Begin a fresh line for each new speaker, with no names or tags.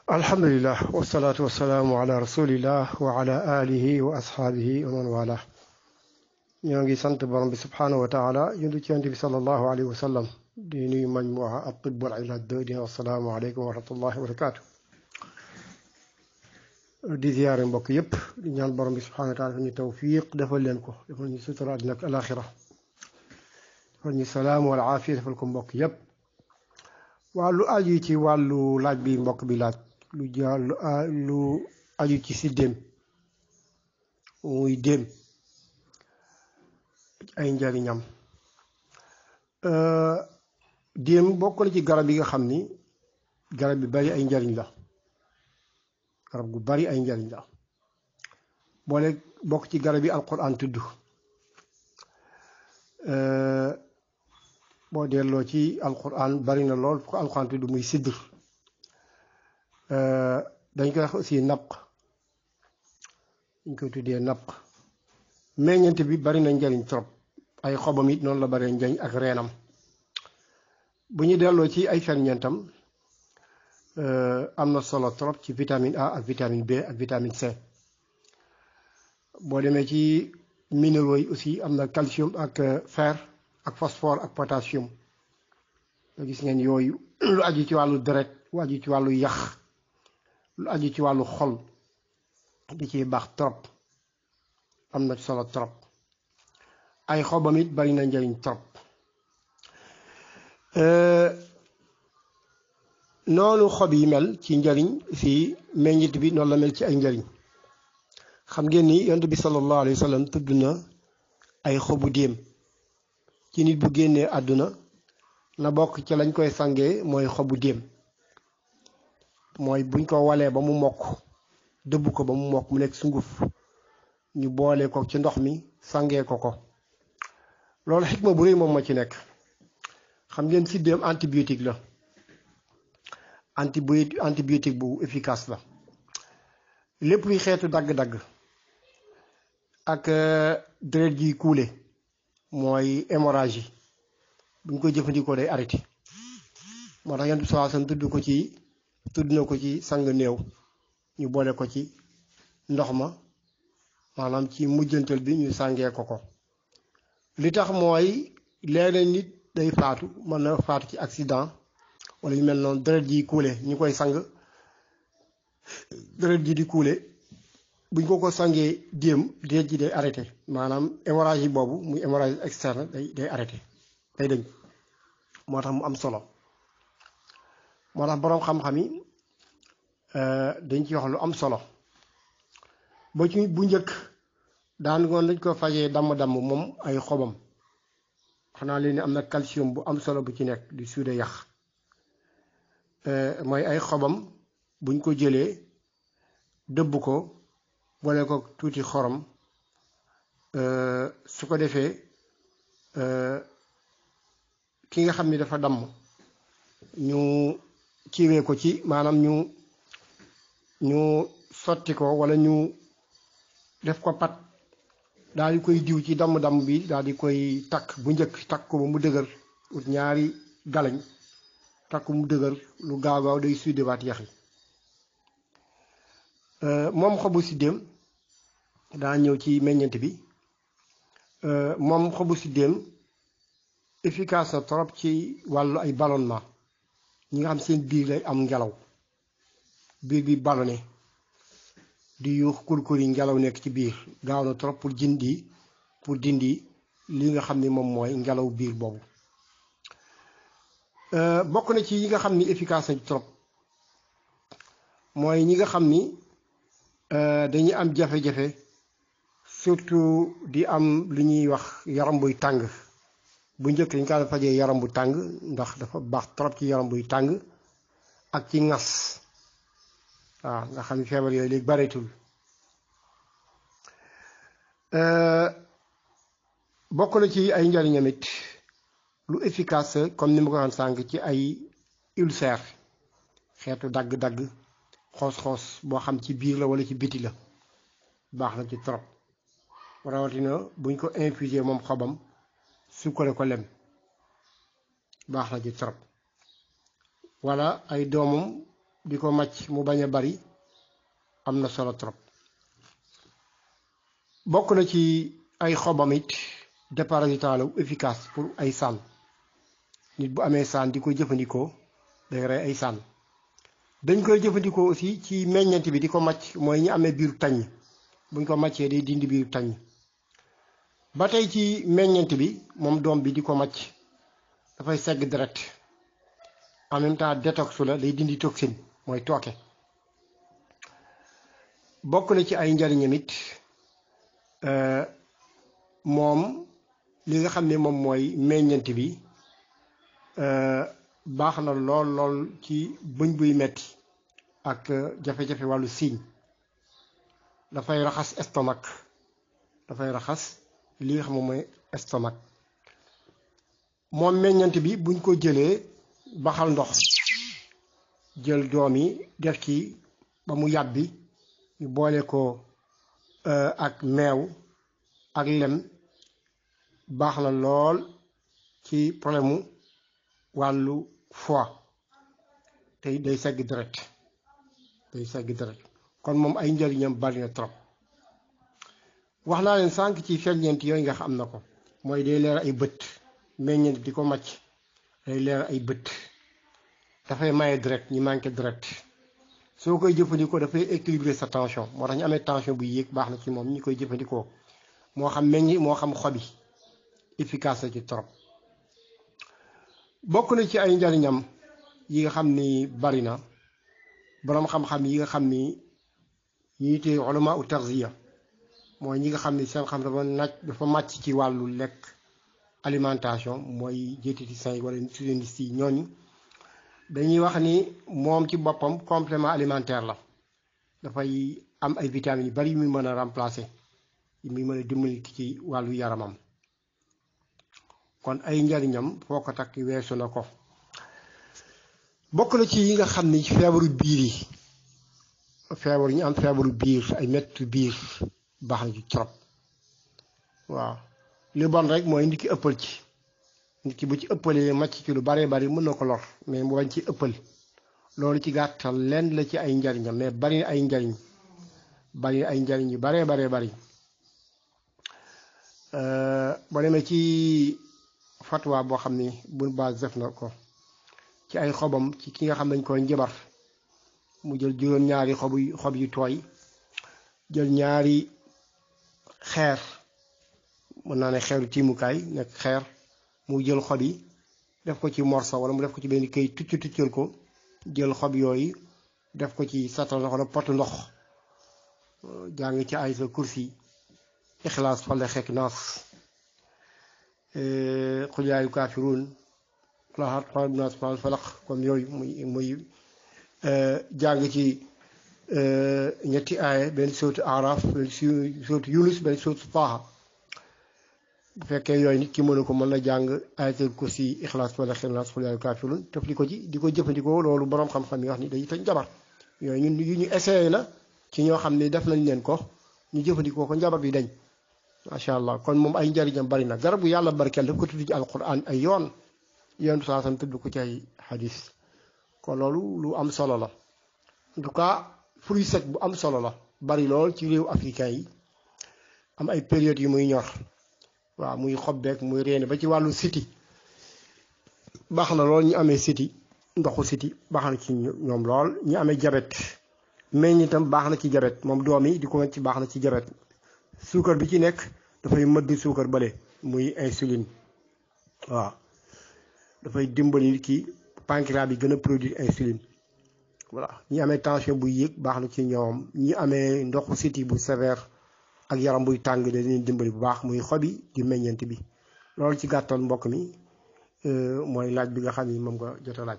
alhamdulillah wasalaatu wasalaamu ala rasulillah wa ala alihi wa ashaabihi wa man wala ñoo ngi sant borom bi subhanahu wa taala yundu ci yonent bi sallallahu alayhi wa sallam di nuyu majmuha at-tibb wal ilaaj di assalaamu aleykum wa rahmatullahi wa barakaatu di ziyaare mbokk yépp di ñaan borom bi subhanahu wa taala ñu tawfiq defal leen ko defal ñu sutura àddina ak alaxira defal ñu salaam wal aafiya defal ko mbokk yépp wàllu aju ci wàllu laaj bi mbokk bi laaj lu aju ci siddéem muy déem ay njariñam déem bokk na ci garab yi nga xam ni garab bi bari ay njariñ la garab gu bari ay njariñ la boole bokk ci garab yi alquran tudd boo delloo ci alquran bari na lool fu ko alquran tudd muy sidr dañ koy wax aussi naq dañ koy tuddee naq meññeent bi bari na njariñ trop ay xobam it noonu la bari njariñ ak reenam bu ñu delloo ci ay ferñeentam am na solo trop ci vitamine A ak vitamine B ak vitamine C boo demee ci minéraux yi aussi am na calcium ak fer ak phosphore ak potassium nga gis ngeen yooyu lu aju ci wàllu deret lu aju ci wàllu yax lu aju ci wàllu xol di ciy baax trop am na solo trop ay xobam it bari na njariñ trop noonu xob yi mel ci njariñ fii meññit bi noonu la mel ci ay njariñ xam ngeen ni yonent bi sallallahu alayhi wa sallam tudd na ay xobu déem ci nit bu génnee àdduna na bokk ci lañ koy sangee mooy xobu déem mooy buñ ko walee ba mu mokk dëbb ko ba mu mokk mu nekk sunguf ñu boole ko ci ndox mi sangee ko loolu xikma bu rëy moom moo ci nekk xam ngeen siddéem antibiotique la antibiotique bu efficace la lépp luy xeetu dagg-dagg ak deret ji kuule mooy hémorragie buñ ko jëfandikoo day arrêté moo tax yonent bi sallallahu alayhi wasallam tudd na ko ci sang néew ñu boole ko ci ndox ma maanaam ci mujjantal bi ñu sàngee ko li tax mooy léeg-léeg nit day faatu mën na faatu ci accident wala yu mel noonu deret ji kuule ñu koy sang deret ji di kuule buñ ko sangee déem deret ji day arrêté maanaam hémorragie boobu muy hémorragie externe day arrêté day dañ moo tax mu am solo moo tax boroom xam-xam yi dañ ci wax lu am solo ba ci bu njëkk daan ngoon dañ ko fajee damm-damm moom ay xobam xanaa leen ni am na calcium bu am solo bu ci nekk di suude yax mooy ay xobam buñ ko jëlee dëbb ko boole ko tuuti xorom su ko defee ki nga xam ni dafa damm ñu kiiwee ko ci maanaam ñu sotti ko walla ñu def ko pat daal di koy diw ci damm-damm bi daal di koy takk bu njëkk takk ko ba mu dëgër ut ñaari galañ takk mu dëgër lu gaaw day suddewaat yax yi moom xobu siddéem daa ñëw ci meññeent bi moom xobu siddéem efficace na trop ci wàllu ay ballonnement ñi nga xam seen biir lay am ngelaw biir bi ballonné di yuux kurkur yi ngelaw nekk ci biir gaaw na trop pour dindi li nga xam ni moom mooy ngelaw biir boobu bokk na ci yi nga xam ni efficace na trop mooy ñi nga xam ni dañuy am jafe-jafe surtout di am lu ñuy wax yaram buy tàng bu njëkk dañ kaa fajee yaram bu tàng ndax dafa baax trop ci yaram buy tàng ak ci ŋas waaw nga xam ne feebar yooyu léegi bareetul bokk na ci ay njariñam it lu efficace comme ni ma ko waxoon sànq ci ay ulcère xeetu dagg-dagg xoos-xoos boo xam ci biir la wala ci biti la baax na ci trop rawatina buñ ko infusé moom xobam sukkare ko lem baax na ci trop wala ay doomam di ko màcc mu bañ a bari am na solo trop. bokk na ci ay xobam it déparasitant la efficace pour ay saan. nit bu amee saan di ko jëfandikoo day rey ay saan. dañ koy jëfandikoo aussi ci meññeent bi di ko màcc mooy ñi amee biiru taññ buñ ko màccee day dindi biiru taññ. ba tey ci meññeent bi moom doom bi di ko màcc dafay segg deret en même temps détox la day dindi toxine mooy tooke. bokk na ci ay njariñam it moom li nga xam ne moom mooy meññeent bi baax na lool lool ci bëñ buy metti ak jafe-jafe wàllu siiñ. dafay raxas estomac dafay raxas li nga xam ne mooy estomac. moom meññeent bi buñ ko jëlee baxal ndox jël doom yi def ci ba mu yàbbi ñu boole ko ak meew ak lem baax na lool ci problème mu wàllu foie tey day segg deret kon moom ay njëriñam bari na trop. wax naa leen sànq ci ferñeent yooyu nga xam na ko mooy day leer ay bët. meññeent di ko màcc day leer ay bët dafay maye deret ñi manqué deret soo koy jëfandikoo dafay équilibrer sa tension moo tax ñu amee tension bu yéeg baax na ci moom ñi koy jëfandikoo moo xam meññi moo xam xobi efficace na ci trop. bokk na ci ay njariñam yi nga xam ni bari na boroom xam-xam yi nga xam ni ñuy tee ulama u taghziya mooy ñi nga xam ni seen xam dafa màcc ci wàllu lekk alimentation mooy diététiciens yi wala nutritionnistes yi ñooñu dañuy wax ni moom ci boppam complément alimentaire la dafay am ay vitamines yu bari yu muy mën a remplacer yu muy mën a dimbali ci wàllu yaramam kon ay njariñam foo ko takk weesu na ko. bokk na ci yi nga xam ni feebaru biir yi feebar ñu am feebaru biir ay mettu biir baax na ci trop waaw. li bon rek mooy nit ki ëppal ci nit ki bu ci ëppalee màcc ci lu baree bari mën na ko lor mais mu bañ ci ëppal loolu ci gàttal lenn la ci ay njariñam mais bari ay njariñ yu baree bari. boo demee ci fatwa boo xam ni Ibn Baz def na ko ci ay xobam ci ki nga xam dañ koy njabar mu jël juróom-ñaari xob yu tooy jël ñaari xeer mën naa ne xeeru tiimukaay nekk xeer mu jël xob yi def ko ci morso wala mu def ko ci benn këy tuccal ko jël xob yooyu def ko ci satal ndox wala potu ndox jàng ci ay sa kursi ixlaas fale xeek naas xul yaayu kaafiruun xulaxaat xol naas fal falax comme yooyu muy jàng ci ñetti aaya benn sootu araf benn sootu yunus benn sootu taaha bu fekkee yooyu nit ki mënu ko mën na jàng ayatul kursi ixlaas wala xilnaas xul yaayu kaafiruun tefli ko ci di ko jëfandikoo loolu boroom xam-xam yi wax ni day tañ jabar yooyu ñun yu ñu essayé la ci ñoo xam ne def nañ leen ko ñu jëfandikoo ko njabar bi dañ macha allah. kon moom ay njariñam bari na garabu yàlla barkeel daf ko tudd ci alquran ay yoon saa sam tudd ko ci ay hadis kon loolu lu am solo la en tout cas fruit sec bu am solo la bari lool ci réew africain yi am ay période yu muy ñor waaw muy xob beeg muy reene ba ci wàllu siti baax na lool ñu amee siti ndoxu siti baax na ci ñoom lool ñu amee jabet meññ itam baax na ci jabet moom doom yi di ko ci baax na ci jabet suukar bi ci nekk dafay mëdd suukar bële muy insuline waaw dafay dimbali nit ki pancréas bi gën a produire insuline voilà ñi amee tension buy yéeg baax na ci ñoom ñi amee ndoxu siti bu sévère ak yaram buy tàng da leen dimbali bu baax muy xobi di meññeent bi loolu ci gàttal mbokk mi mooy laaj bi nga xam ni moom nga jot a laaj